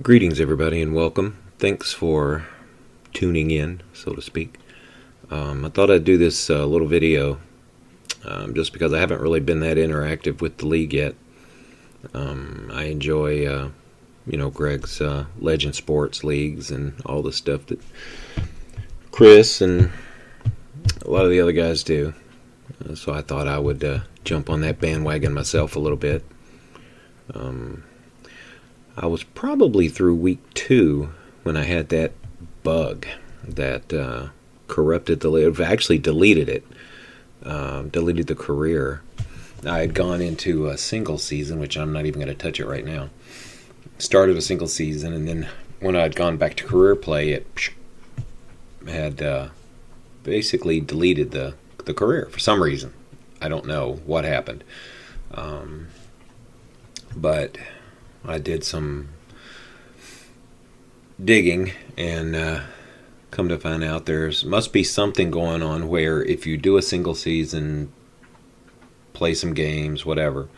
Greetings, everybody, and welcome. Thanks for tuning in, so to speak. I thought I'd do this little video just because I haven't really been that interactive with the league yet. I enjoy, Greg's Legend Sports leagues and all the stuff that Chris and a lot of the other guys do. So I thought I would jump on that bandwagon myself a little bit. I was probably through week 2 when I had that bug that corrupted the league. Actually deleted it. Deleted the career. I had gone into a single season, which I'm not even going to touch it right now. Started a single season, and then when I had gone back to career play, it had basically deleted the career for some reason. I don't know what happened. But I did some digging and come to find out must be something going on where if you do a single season, play some games, whatever,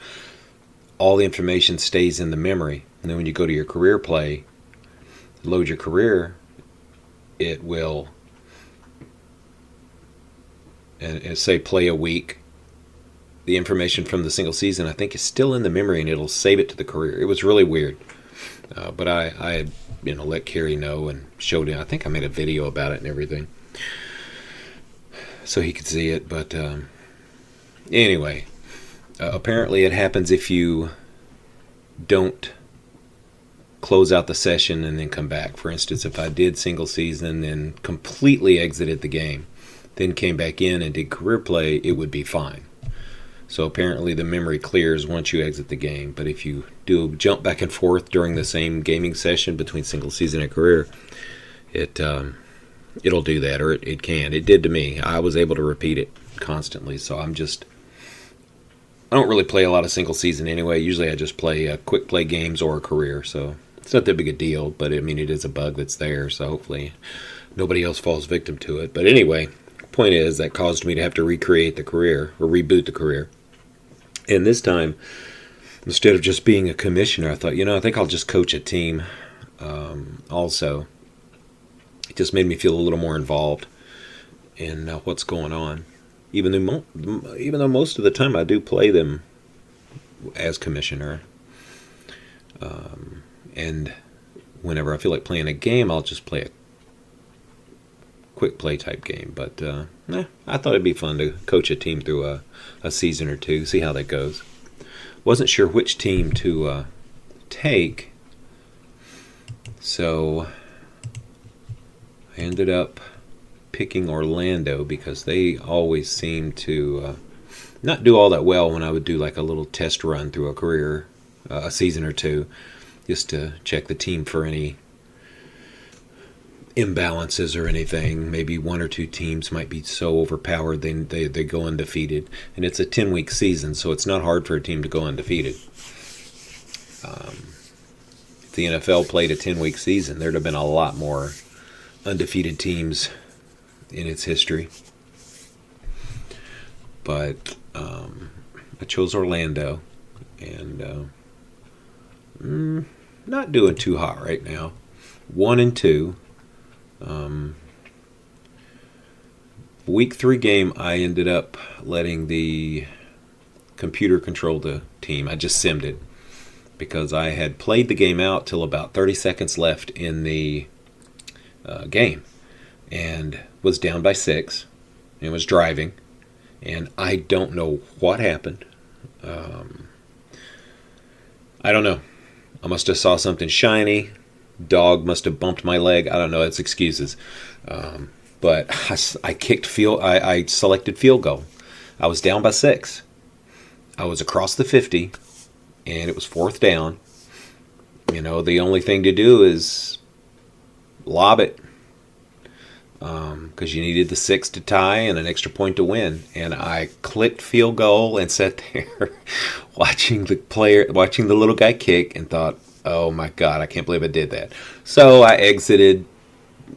all the information stays in the memory. And then when you go to your career play, load your career, it will, and say play a week, the information from the single season, I think, is still in the memory, and it'll save it to the career. It was really weird. But I had, let Kerry know and showed him. I think I made a video about it and everything, so he could see it. But anyway, apparently it happens if you don't close out the session and then come back. For instance, if I did single season and completely exited the game, then came back in and did career play, it would be fine. So apparently the memory clears once you exit the game. But if you do jump back and forth during the same gaming session between single season and career, it'll do that, or it can. It did to me. I was able to repeat it constantly. So I don't really play a lot of single season anyway. Usually I just play quick play games or a career. So it's not that big a deal. But I mean, it is a bug that's there. So hopefully nobody else falls victim to it. But anyway, point is that caused me to have to recreate the career or reboot the career. And this time, instead of just being a commissioner, I thought, I think I'll just coach a team. Also, it just made me feel a little more involved in what's going on. Even though most of the time I do play them as commissioner, and whenever I feel like playing a game, I'll just play a quick play type game. But I thought it'd be fun to coach a team through a season or two, see how that goes. Wasn't sure which team to take, so I ended up picking Orlando because they always seem to not do all that well when I would do like a little test run through a career, a season or two, just to check the team for any imbalances or anything. Maybe one or two teams might be so overpowered they go undefeated, and it's a 10-week season, so it's not hard for a team to go undefeated. If the NFL played a 10-week season, there'd have been a lot more undefeated teams in its history. But I chose Orlando, and not doing too hot right now. 1-2. Week 3 game, I ended up letting the computer control the team. I just simmed it because I had played the game out till about 30 seconds left in the game and was down by 6 and was driving, and I don't know what happened. I don't know. I must have saw something shiny. Dog must have bumped my leg. I don't know. It's excuses. But I selected field goal. I was down by 6. I was across the 50, and it was 4th down. The only thing to do is lob it, because you needed the 6 to tie and an extra point to win. And I clicked field goal and sat there watching the little guy kick, and thought, oh my God, I can't believe I did that. So I exited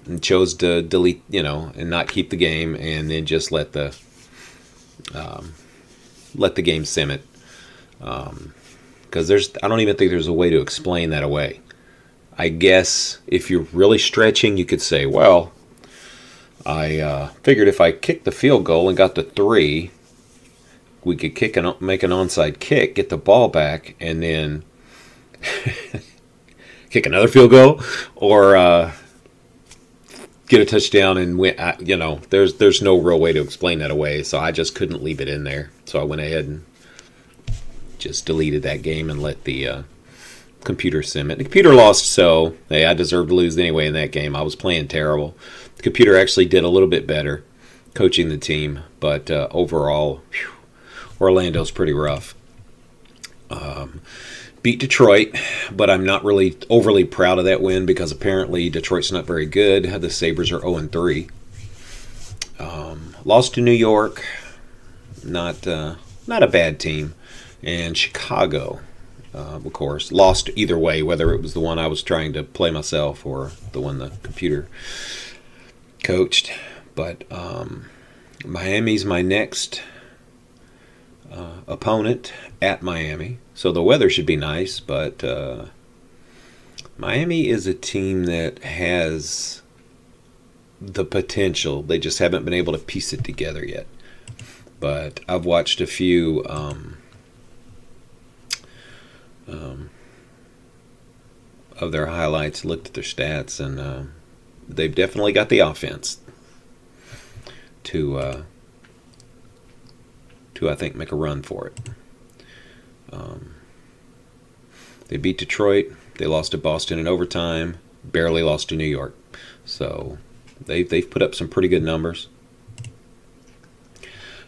and chose to delete, and not keep the game, and then just let the game sim it. Because I don't even think there's a way to explain that away. I guess if you're really stretching, you could say, well, I figured if I kicked the field goal and got to 3, we could make an onside kick, get the ball back, and then kick another field goal, or get a touchdown and win. There's no real way to explain that away, so I just couldn't leave it in there. So I went ahead and just deleted that game and let the computer sim it. The computer lost, so hey, I deserved to lose anyway in that game. I was playing terrible. The computer actually did a little bit better coaching the team, but overall, Orlando's pretty rough. Beat Detroit, but I'm not really overly proud of that win because apparently Detroit's not very good. The Sabres are 0-3. Lost to New York, not a bad team, and Chicago, of course, lost either way, whether it was the one I was trying to play myself or the one the computer coached. But Miami's my next opponent at Miami, so the weather should be nice, but Miami is a team that has the potential. They just haven't been able to piece it together yet. But I've watched a few of their highlights, looked at their stats, and they've definitely got the offense to I think make a run for it. They beat Detroit. They lost to Boston in overtime. Barely lost to New York. So they've put up some pretty good numbers.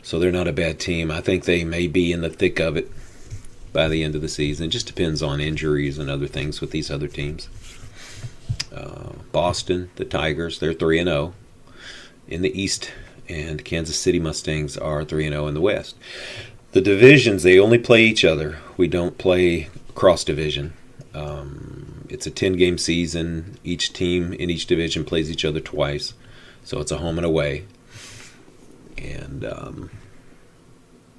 So they're not a bad team. I think they may be in the thick of it by the end of the season. It just depends on injuries and other things with these other teams. Boston, the Tigers, they're 3-0 in the East, and Kansas City Mustangs are 3-0 in the West. The divisions, they only play each other. We don't play cross-division. It's a 10-game season. Each team in each division plays each other twice, so it's a home and away. And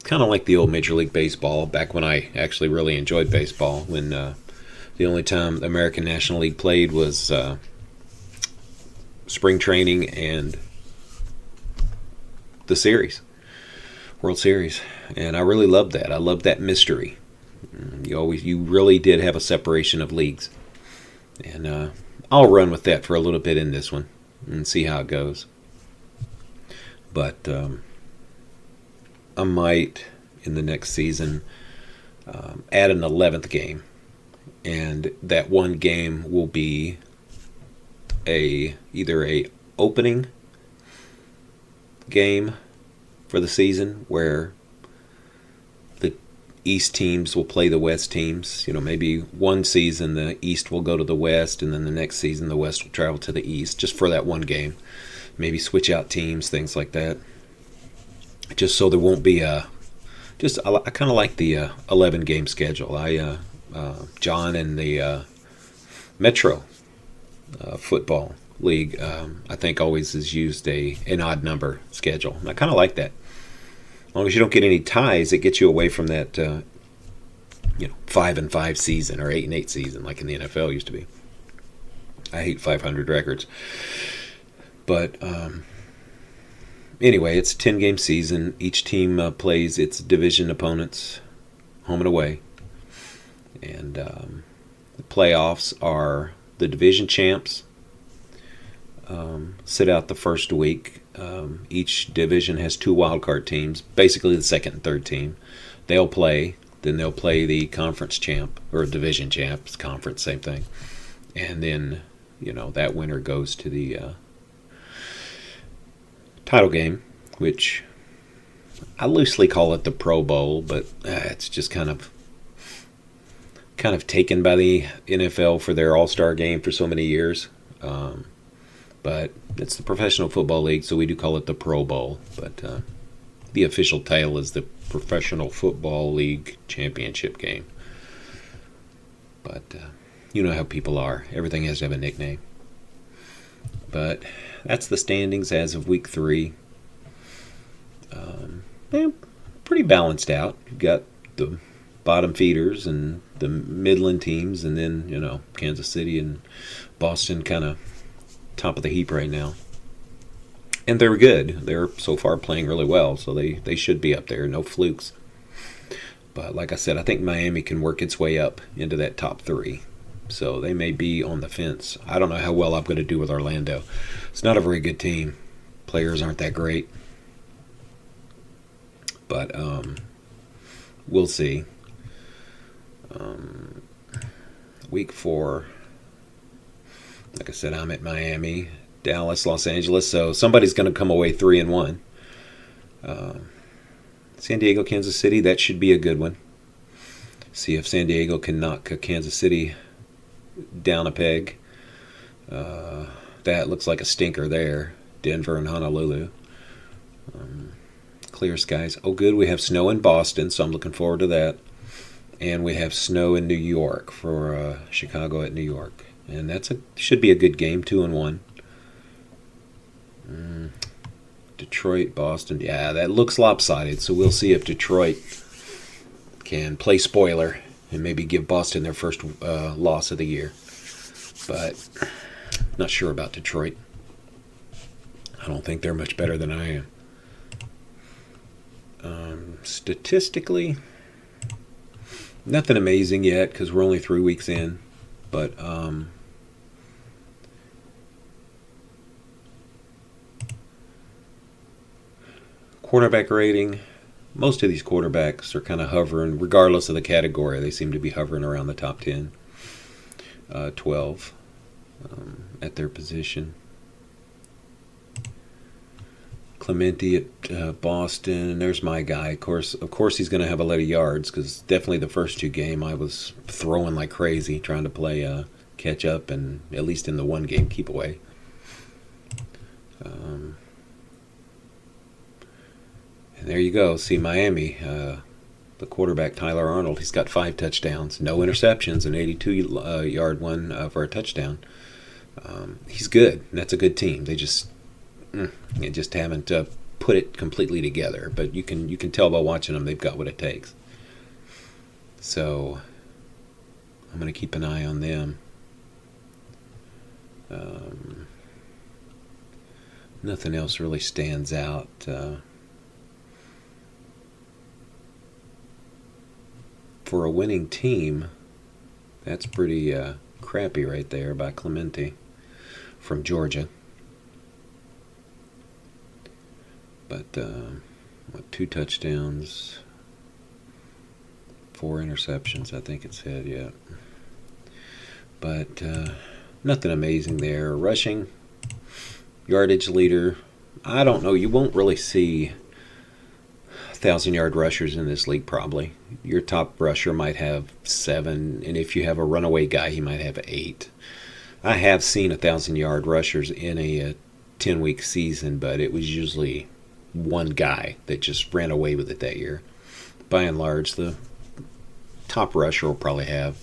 kind of like the old Major League Baseball, back when I actually really enjoyed baseball, when the only time the American National League played was spring training and the series, World Series. And I really loved that. I loved that mystery. You really did have a separation of leagues. And I'll run with that for a little bit in this one and see how it goes. But I might, in the next season, add an 11th game. And that one game will be either a opening game for the season where the East teams will play the West teams. Maybe one season the East will go to the West, and then the next season the West will travel to the East, just for that one game. Maybe switch out teams, things like that. Just so there won't be I kind of like the 11-game schedule. John and the Metro Football League, I think always has used an odd number schedule. And I kind of like that. As long as you don't get any ties, it gets you away from that 5-5 season or 8-8 season like in the NFL used to be. I hate 500 records. But anyway, it's a 10-game season. Each team plays its division opponents home and away. And the playoffs are the division champs sit out the first week. Each division has 2 wildcard teams, basically the second and third team. They'll play. Then they'll play the conference champ, or division champs, conference, same thing. And then, that winner goes to the title game, which I loosely call it the Pro Bowl, but it's just kind of taken by the NFL for their All-Star game for so many years. But it's the Professional Football League, so we do call it the Pro Bowl. But the official title is the Professional Football League Championship game. But you know how people are. Everything has to have a nickname. But that's the standings as of week 3. Pretty balanced out. You've got the bottom feeders and the Midland teams, and then Kansas City and Boston kind of top of the heap right now. And they're good. They're so far playing really well, so they should be up there. No flukes. But like I said, I think Miami can work its way up into that top 3. So they may be on the fence. I don't know how well I'm going to do with Orlando. It's not a very good team. Players aren't that great. But we'll see. Week 4, like I said, I'm at Miami, Dallas, Los Angeles. So somebody's going to come away 3-1. San Diego, Kansas City, that should be a good one. See if San Diego can knock Kansas City down a peg. That looks like a stinker there. Denver and Honolulu. Clear skies. Oh, good. We have snow in Boston, so I'm looking forward to that. And we have snow in New York for Chicago at New York. And should be a good game, 2-1. Detroit, Boston. Yeah, that looks lopsided, so we'll see if Detroit can play spoiler and maybe give Boston their first loss of the year. But not sure about Detroit. I don't think they're much better than I am. Statistically, nothing amazing yet because we're only 3 weeks in. But quarterback rating, most of these quarterbacks are kind of hovering, regardless of the category. They seem to be hovering around the top 10, 12 at their position. Clemente at Boston. There's my guy. Of course, he's going to have a lot of yards because definitely the first 2 games I was throwing like crazy, trying to play catch up and at least in the one game keep away. And there you go. See Miami. The quarterback Tyler Arnold. He's got 5 touchdowns, no interceptions, an 82-yard one for a touchdown. He's good. That's a good team. They just haven't put it completely together. But you can tell by watching them they've got what it takes. So I'm going to keep an eye on them. Nothing else really stands out. For a winning team, that's pretty crappy right there by Clemente from Georgia. But 2 touchdowns, 4 interceptions, I think it said, yeah. But nothing amazing there. Rushing, yardage leader, I don't know. You won't really see 1,000-yard rushers in this league probably. Your top rusher might have 7, and if you have a runaway guy, he might have 8. I have seen 1,000-yard rushers in a 10-week season, but it was usually one guy that just ran away with it that year. By and large, the top rusher will probably have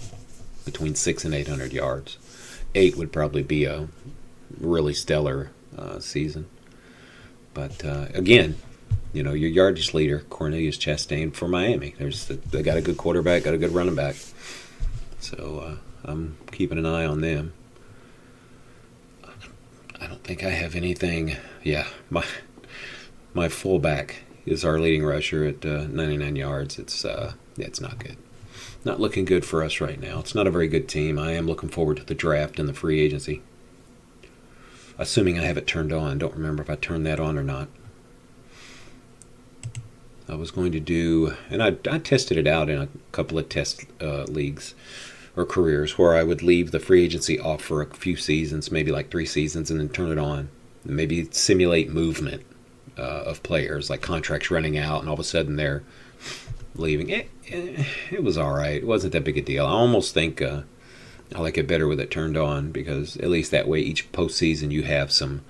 between 600 and 800 yards. 8 would probably be a really stellar season. But again, your yardage leader, Cornelius Chastain for Miami. They got a good quarterback, got a good running back. So I'm keeping an eye on them. I don't think I have anything. Yeah, my fullback is our leading rusher at 99 yards. It's not good. Not looking good for us right now. It's not a very good team. I am looking forward to the draft and the free agency. Assuming I have it turned on. Don't remember if I turned that on or not. I was going to do, and I tested it out in a couple of test leagues or careers where I would leave the free agency off for a few seasons, maybe like 3 seasons, and then turn it on. And maybe simulate movement of players, like contracts running out, and all of a sudden they're leaving. It was all right. It wasn't that big a deal. I almost think I like it better with it turned on because at least that way each postseason you have some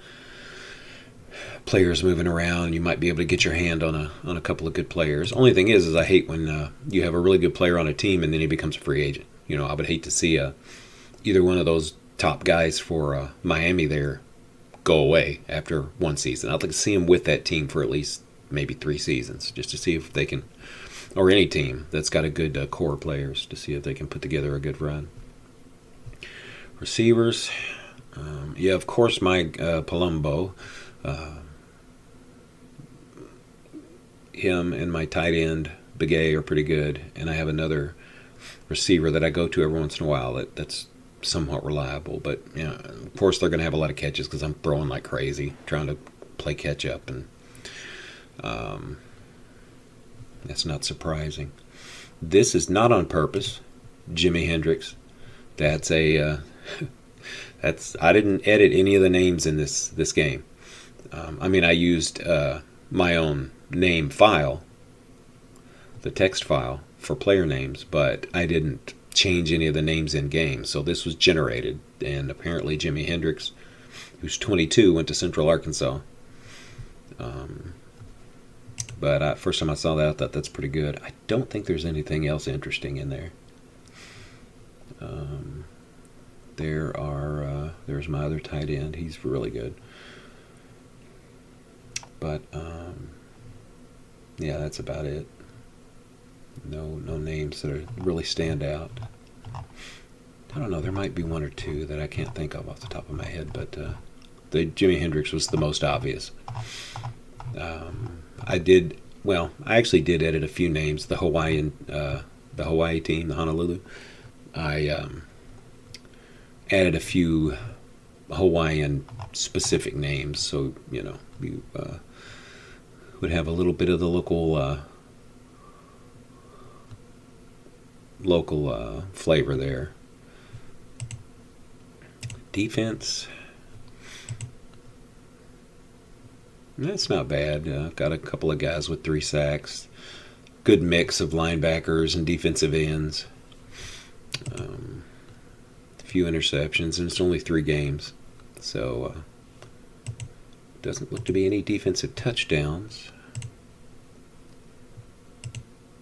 players moving around. You might be able to get your hand on a couple of good players. Only thing is I hate when you have a really good player on a team and then he becomes a free agent. I would hate to see either one of those top guys for Miami there go away after one season. I'd like to see him with that team for at least maybe 3 seasons just to see if they can or any team that's got a good core players to see if they can put together a good run. Receivers, yeah, of course, my Palumbo, him and my tight end Begay are pretty good, and I have another receiver that I go to every once in a while that's somewhat reliable. But of course, they're going to have a lot of catches because I'm throwing like crazy, trying to play catch up, and that's not surprising. This is not on purpose. Jimi Hendrix. That's a I didn't edit any of the names in this game. I mean, I used my own name file, the text file for player names, but I didn't change any of the names in game. So this was generated, and apparently Jimi Hendrix, who's 22, went to Central Arkansas. But first time I saw that, I thought that's pretty good. I don't think there's anything else interesting in there. There's my other tight end. He's really good. But yeah, that's about it. No names that really stand out. I don't know. There might be one or two that I can't think of off the top of my head, but the Jimi Hendrix was the most obvious. I actually did edit a few names. The Hawaii team, the Honolulu. I added a few Hawaiian specific names, so you would have a little bit of the local flavor there. Defense, that's not bad. Got a couple of guys with 3 sacks. Good mix of linebackers and defensive ends. A few interceptions, and it's only 3 games, so doesn't look to be any defensive touchdowns.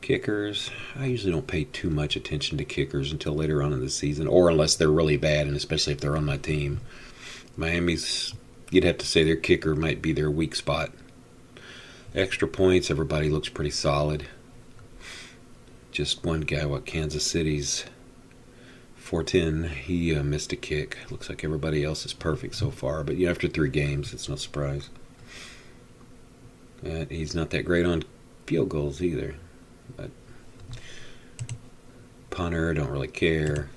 Kickers, I usually don't pay too much attention to kickers until later on in the season, or unless they're really bad, and especially if they're on my team. Miami's, you'd have to say their kicker might be their weak spot. Extra points, everybody looks pretty solid. Just one guy, Kansas City's 410, he missed a kick. Looks like everybody else is perfect so far, but after 3 games, it's no surprise. He's not that great on field goals either. But punter, don't really care.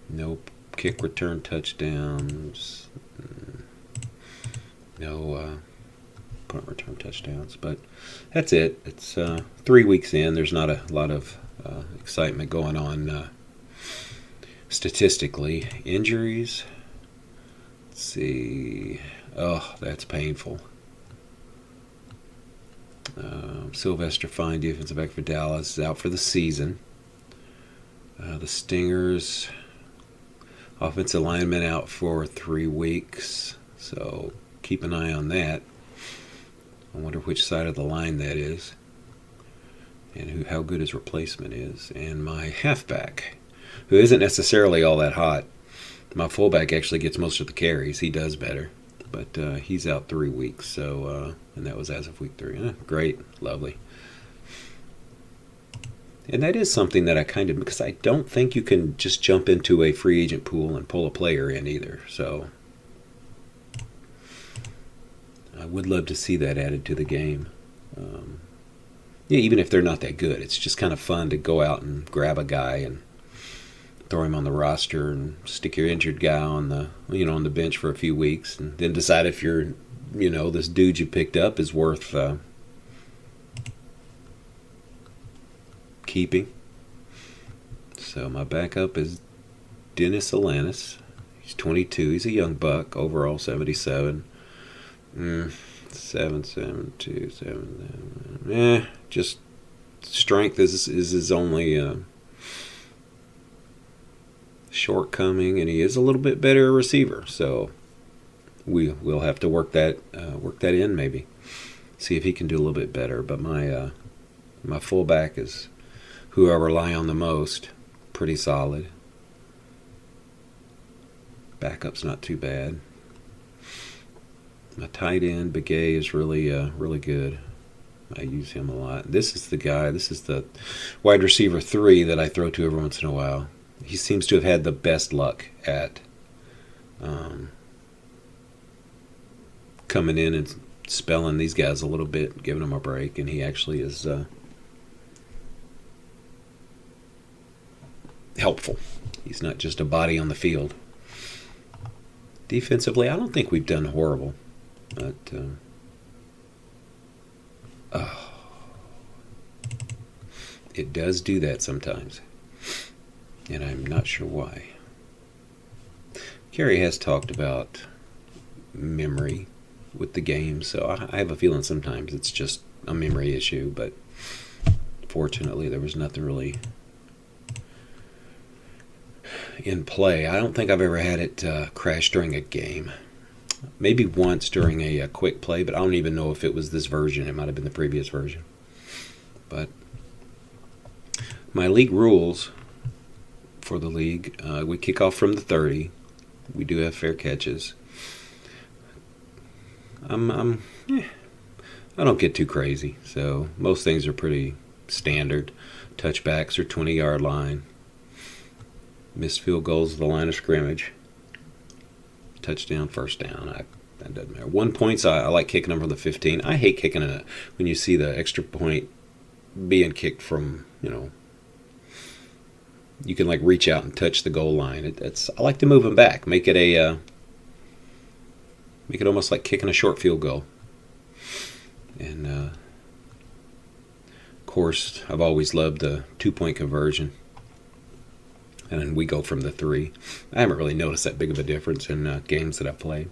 Nope. Kick return touchdowns. No punt return touchdowns. But that's it. It's 3 weeks in. There's not a lot of excitement going on statistically. Injuries. Let's see. Oh, that's painful. Sylvester Fine, defensive back for Dallas, is out for the season. The Stingers, offensive lineman out for 3 weeks, so keep an eye on that. I wonder which side of the line that is, and how good his replacement is. And my halfback, who isn't necessarily all that hot. My fullback actually gets most of the carries. He does better. But he's out 3 weeks, so and that was as of week 3. Great, lovely. And that is something that I because I don't think you can just jump into a free agent pool and pull a player in either. So I would love to see that added to the game. Even if they're not that good, it's just kind of fun to go out and grab a guy and throw him on the roster and stick your injured guy on the bench for a few weeks, and then decide if this dude you picked up is worth keeping. So my backup is Dennis Alanis. He's 22. He's a young buck. Overall 77. 7.72. Just strength is his only shortcoming, and he is a little bit better receiver. So we'll have to work that in, maybe see if he can do a little bit better. But my fullback is who I rely on the most. Pretty solid. Backup's not too bad. My tight end Begay is really good. I use him a lot. This is the wide receiver 3 that I throw to every once in a while. He seems to have had the best luck at coming in and spelling these guys a little bit, giving them a break, and he actually is helpful. He's not just a body on the field. Defensively, I don't think we've done horrible, but it does do that sometimes, and I'm not sure why. Kerry has talked about memory with the game, so I have a feeling sometimes it's just a memory issue, but fortunately there was nothing really in play. I don't think I've ever had it crash during a game. Maybe once during a quick play, but I don't even know if it was this version. It might have been the previous version. But my league rules for the league, we kick off from the 30. We do have fair catches. I don't get too crazy, so most things are pretty standard. Touchbacks are 20-yard line. Missed field goals at the line of scrimmage. Touchdown, first down. That doesn't matter. 1 points, I like kicking them from the 15. I hate kicking it when you see the extra point being kicked from, you can like reach out and touch the goal line. I like to move them back. Make it almost like kicking a short field goal. And of course, I've always loved the 2-point conversion. And then we go from the 3. I haven't really noticed that big of a difference in games that I've played.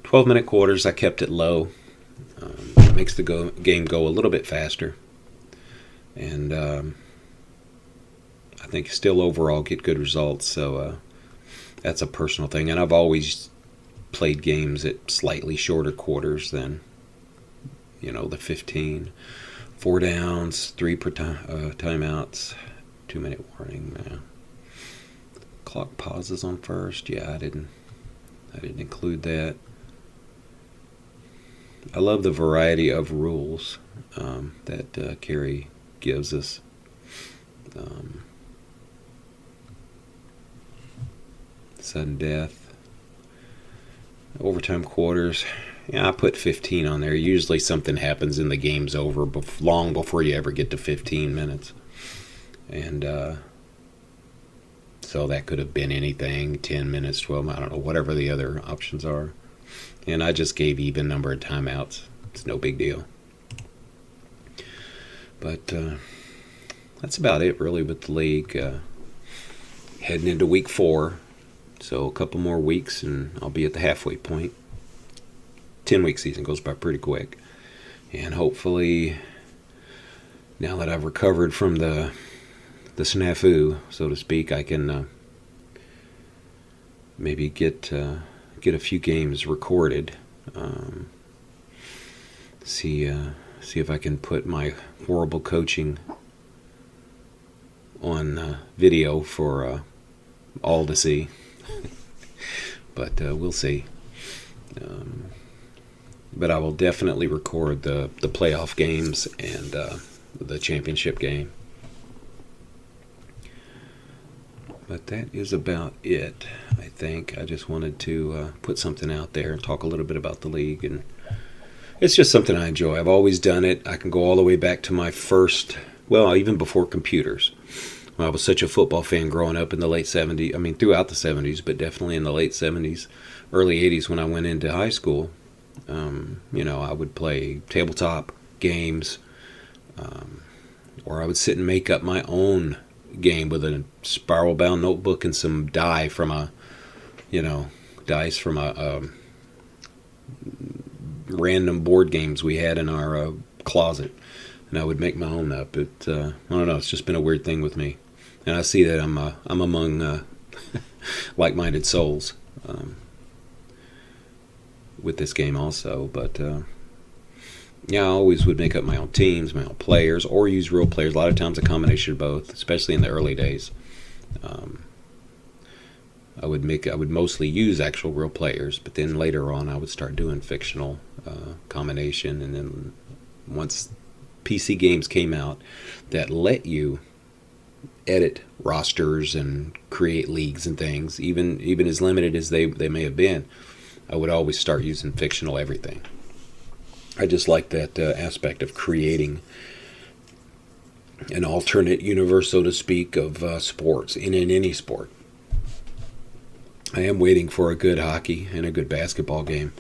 12-minute quarters, I kept it low. It makes the game go a little bit faster. And I think still overall get good results. So that's a personal thing. And I've always played games at slightly shorter quarters than, the 15. 4 downs, 3 timeouts, 2-minute warning. Clock pauses on first. Yeah, I didn't include that. I love the variety of rules that Kerry gives us. Sudden death, overtime quarters. Yeah, I put 15 on there. Usually something happens and the game's over long before you ever get to 15 minutes. And so that could have been anything, 10 minutes, 12, I don't know, whatever the other options are. And I just gave even number of timeouts. It's no big deal. But that's about it, really, with the league. Heading into week 4. So a couple more weeks and I'll be at the halfway point. 10-week season goes by pretty quick. And hopefully, now that I've recovered from the snafu, so to speak, I can maybe get a few games recorded. See if I can put my horrible coaching on video for all to see. But we'll see. But I will definitely record the playoff games and the championship game. But that is about it, I think. I just wanted to put something out there and talk a little bit about the league. And it's just something I enjoy. I've always done it. I can go all the way back to my first, even before computers. I was such a football fan growing up in the late 70s. I mean, throughout the 70s, but definitely in the late 70s, early 80s when I went into high school. I would play tabletop games, or I would sit and make up my own game with a spiral-bound notebook and some dice from a random board games we had in our closet, and I would make my own up. I don't know. It's just been a weird thing with me, and I see that I'm among like-minded souls with this game also. But I always would make up my own teams, my own players, or use real players. A lot of times a combination of both, especially in the early days. I would mostly use actual real players, but then later on I would start doing fictional combination, and then once PC games came out that let you edit rosters and create leagues and things, even as limited as they may have been, I would always start using fictional everything. I just like that aspect of creating an alternate universe, so to speak, of sports in any sport. I am waiting for a good hockey and a good basketball game.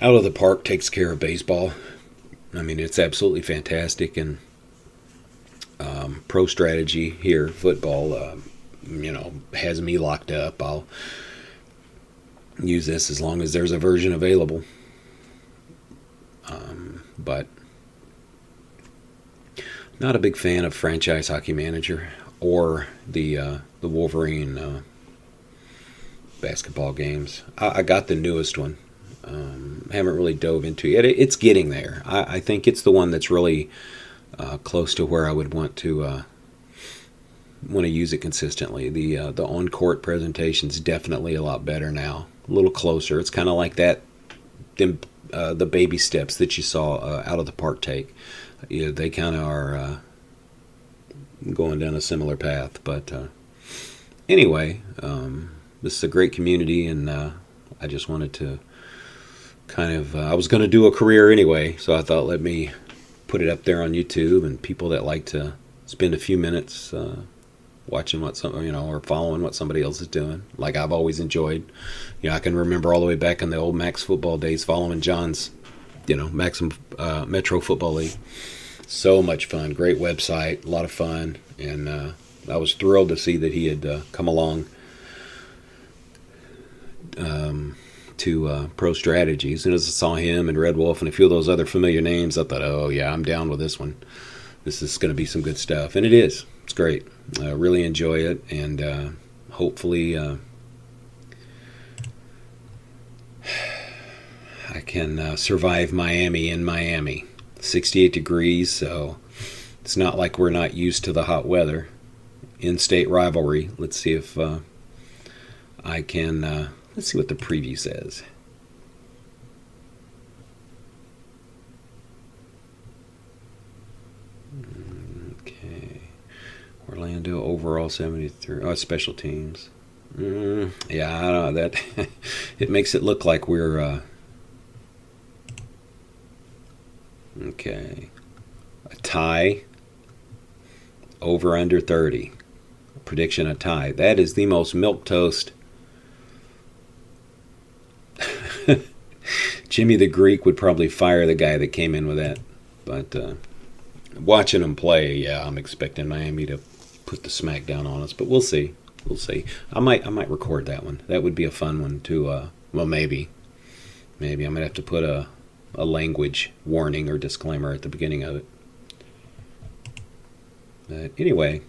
Out of the Park takes care of baseball. I mean, it's absolutely fantastic, and Pro Strategy here, football, has me locked up. I'll use this as long as there's a version available. But not a big fan of Franchise Hockey Manager or the Wolverine basketball games. I got the newest one. Haven't really dove into it. It's getting there. I think it's the one that's really close to where I would want to use it consistently. The on-court presentation's definitely a lot better now. A little closer. It's kind of like that. The baby steps that you saw Out of the Park take. They kind of are going down a similar path. But anyway, this is a great community, and I just wanted to I was going to do a career anyway, so I thought let me put it up there on YouTube, and people that like to spend a few minutes watching what or following what somebody else is doing, like I've always enjoyed. I can remember all the way back in the old Max football days following John's, Maxim Metro Football League. So much fun, great website, a lot of fun, and I was thrilled to see that he had come along to Pro Strategies. And as I saw him and Red Wolf and a few of those other familiar names, I thought, oh yeah, I'm down with this one. This is going to be some good stuff, and it is. It's great. I really enjoy it, and hopefully I can survive Miami in Miami. 68 degrees, so it's not like we're not used to the hot weather. In-state rivalry. Let's see if I can... let's see what the preview says. Okay. Orlando overall 73. Oh, special teams. Yeah, I don't know. That it makes it look like we're okay. A tie. Over under 30. Prediction a tie. That is the most milquetoast. Jimmy the Greek would probably fire the guy that came in with that. But watching them play, yeah, I'm expecting Miami to put the smack down on us. But we'll see. We'll see. I might record that one. That would be a fun one to. Well, maybe I'm gonna have to put a language warning or disclaimer at the beginning of it. But anyway,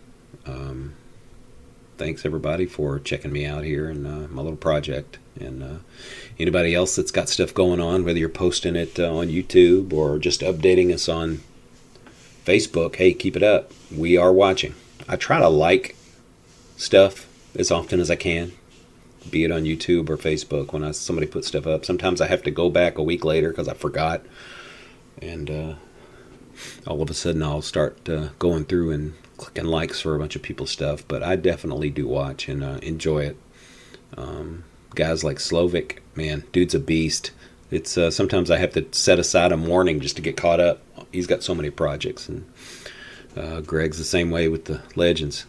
thanks everybody for checking me out here in my little project. And anybody else that's got stuff going on, whether you're posting it on YouTube or just updating us on Facebook, hey, keep it up. We are watching. I try to like stuff as often as I can, be it on YouTube or Facebook when somebody puts stuff up. Sometimes I have to go back a week later because I forgot. And all of a sudden I'll start going through and clicking likes for a bunch of people's stuff. But I definitely do watch and enjoy it. Guys like Slovic, man, dude's a beast. It's sometimes I have to set aside a morning just to get caught up. He's got so many projects, and Greg's the same way with the Legends.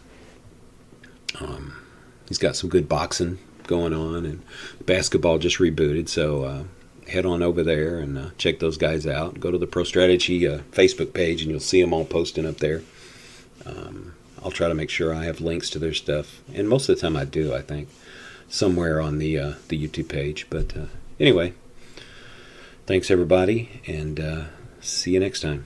He's got some good boxing going on, and basketball just rebooted, so head on over there and check those guys out. Go to the Pro Strategy Facebook page, and you'll see them all posting up there. I'll try to make sure I have links to their stuff, and most of the time I do, I think, somewhere on the YouTube page. But anyway, thanks everybody, and see you next time.